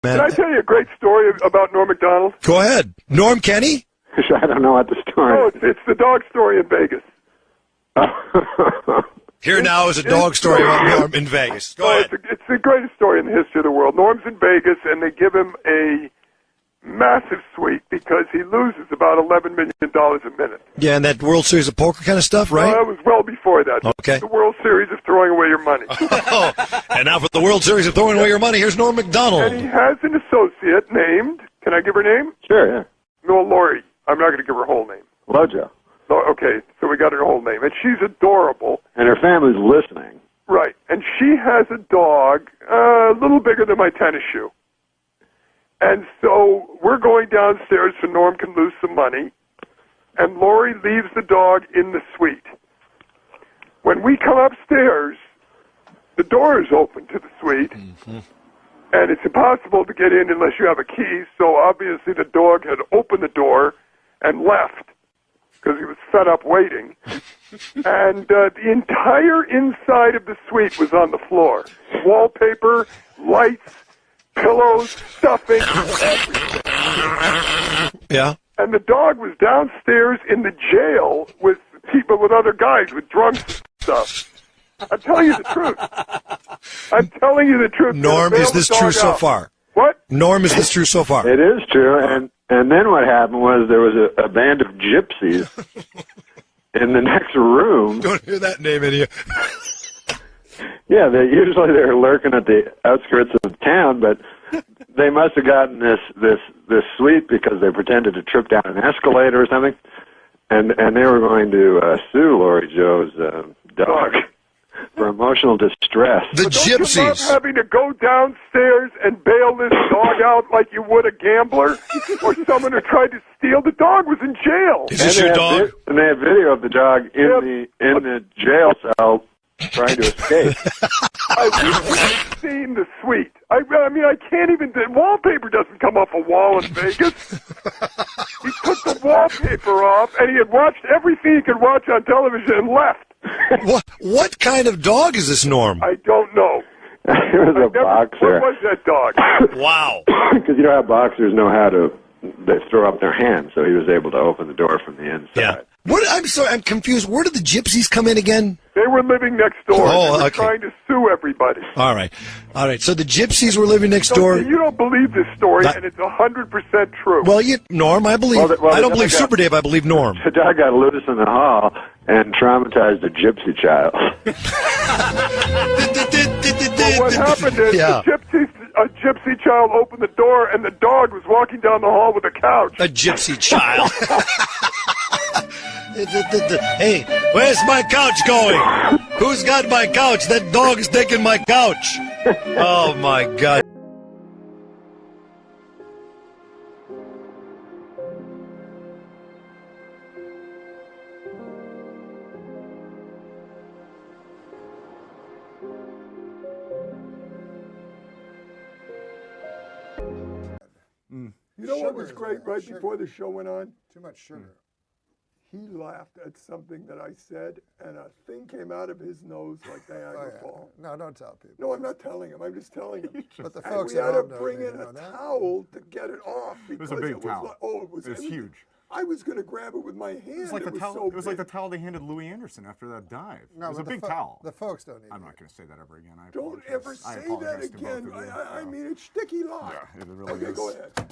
man. Can I tell you a great story about Norm Macdonald? Go ahead. Norm Kenny? I don't know what the story Oh, is. it's the dog story in Vegas. Here now is a dog story about Norm in Vegas. Go ahead. It's the greatest story in the history of the world. Norm's in Vegas, and they give him a massive suite because he loses about $11 million a minute. Yeah, and that World Series of Poker kind of stuff, right? No, that was well before that. Okay. The World Series of throwing away your money. Oh, and now for the World Series of throwing away your money, here's Norm Macdonald. And he has an associate named, can I give her name? Sure, yeah. No, Lori. I'm not going to give her whole name. Lojo. Okay, so we got her whole name. And she's adorable. And her family's listening. Right. And she has a dog a little bigger than my tennis shoe. And so we're going downstairs so Norm can lose some money. And Lori leaves the dog in the suite. When we come upstairs, the door is open to the suite. Mm-hmm. And it's impossible to get in unless you have a key. So obviously the dog had opened the door and left because he was fed up waiting. And the entire inside of the suite was on the floor. Wallpaper, lights, pillows, stuffing, everything. Yeah. And the dog was downstairs in the jail with people, with other guys, with drunks and stuff. I'm telling you the truth. I'm telling you the truth. Norm, is this true so far? What? Norm, is this true so far? It is true, and then what happened was there was a band of gypsies in the next room. Don't hear that name in here. Yeah, usually they're lurking at the outskirts of town, but they must have gotten this suite because they pretended to trip down an escalator or something, and they were going to sue Lori Joe's dog for emotional distress. The But don't you love gypsies. having to go downstairs and bail this dog out like you would a gambler or someone who tried to steal? The dog was in jail. Is this your dog? And they have video of the dog in the jail cell trying to escape. I've seen the suite. I mean, I can't even. The wallpaper doesn't come off a wall in Vegas. He took the wallpaper off, and he had watched everything he could watch on television and left. What kind of dog is this, Norm? I don't know. It was a boxer. What was that dog? Wow. Because you know how boxers know how to, they throw up their hands, so he was able to open the door from the inside. Yeah. I'm sorry, I'm confused. Where did the gypsies come in again? They were living next door. Oh, they were okay. trying to sue everybody. All right. So the gypsies were living next door. You don't believe this story, and it's 100% true. Well, Norm, I believe. I don't believe Super Dave. I believe Norm. The dog got loose in the hall and traumatized a gypsy child. Well, what happened is Yeah. a gypsy child opened the door, and the dog was walking down the hall with a couch. A gypsy child. Hey, where's my couch going? Who's got my couch? That dog is taking my couch. Oh, my God. You know what was great right before the show went on? Too much sugar. He laughed at something that I said, and a thing came out of his nose like Niagara Falls. No, don't tell people. No, I'm not telling him. I'm just telling him. But the And folks we at had to home don't bring need in to a know that. towel to get it off because It was a big towel. Like, it was huge. I was going to grab it with my hand. It was like the towel. So It was like the big. towel they handed Louis Anderson after that dive. No, it was a but big the towel. The folks don't need I'm to. not going to say that ever again. I Don't apologize. ever I say that apologize to both again. of you. I mean, it's sticky lie. Yeah, it really Okay, is. go ahead.